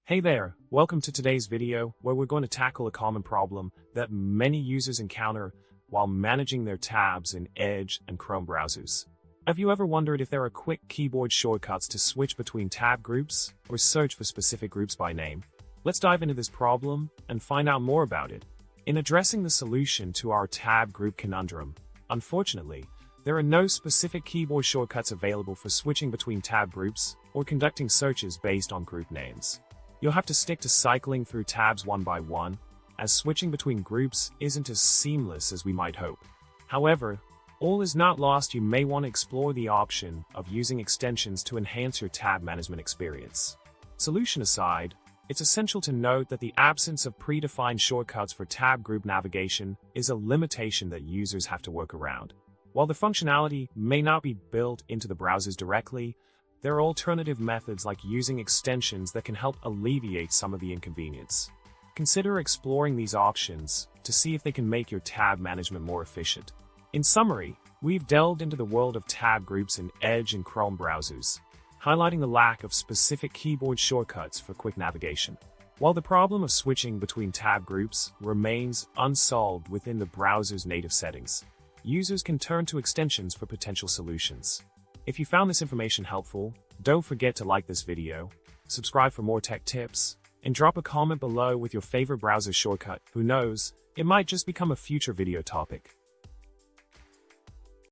Hey there, welcome to today's video where we're going to tackle a common problem that many users encounter while managing their tabs in Edge and Chrome browsers. Have you ever wondered if there are quick keyboard shortcuts to switch between tab groups or search for specific groups by name? Let's dive into this problem and find out more about it. In addressing the solution to our tab group conundrum, unfortunately, there are no specific keyboard shortcuts available for switching between tab groups or conducting searches based on group names. You'll have to stick to cycling through tabs one by one, as switching between groups isn't as seamless as we might hope. However, all is not lost. You may want to explore the option of using extensions to enhance your tab management experience. Solution aside, it's essential to note that the absence of predefined shortcuts for tab group navigation is a limitation that users have to work around. While the functionality may not be built into the browsers directly, there are alternative methods like using extensions that can help alleviate some of the inconvenience. Consider exploring these options to see if they can make your tab management more efficient. In summary, we've delved into the world of tab groups in Edge and Chrome browsers, highlighting the lack of specific keyboard shortcuts for quick navigation. While the problem of switching between tab groups remains unsolved within the browser's native settings, users can turn to extensions for potential solutions. If you found this information helpful, don't forget to like this video, subscribe for more tech tips, and drop a comment below with your favorite browser shortcut. Who knows, it might just become a future video topic.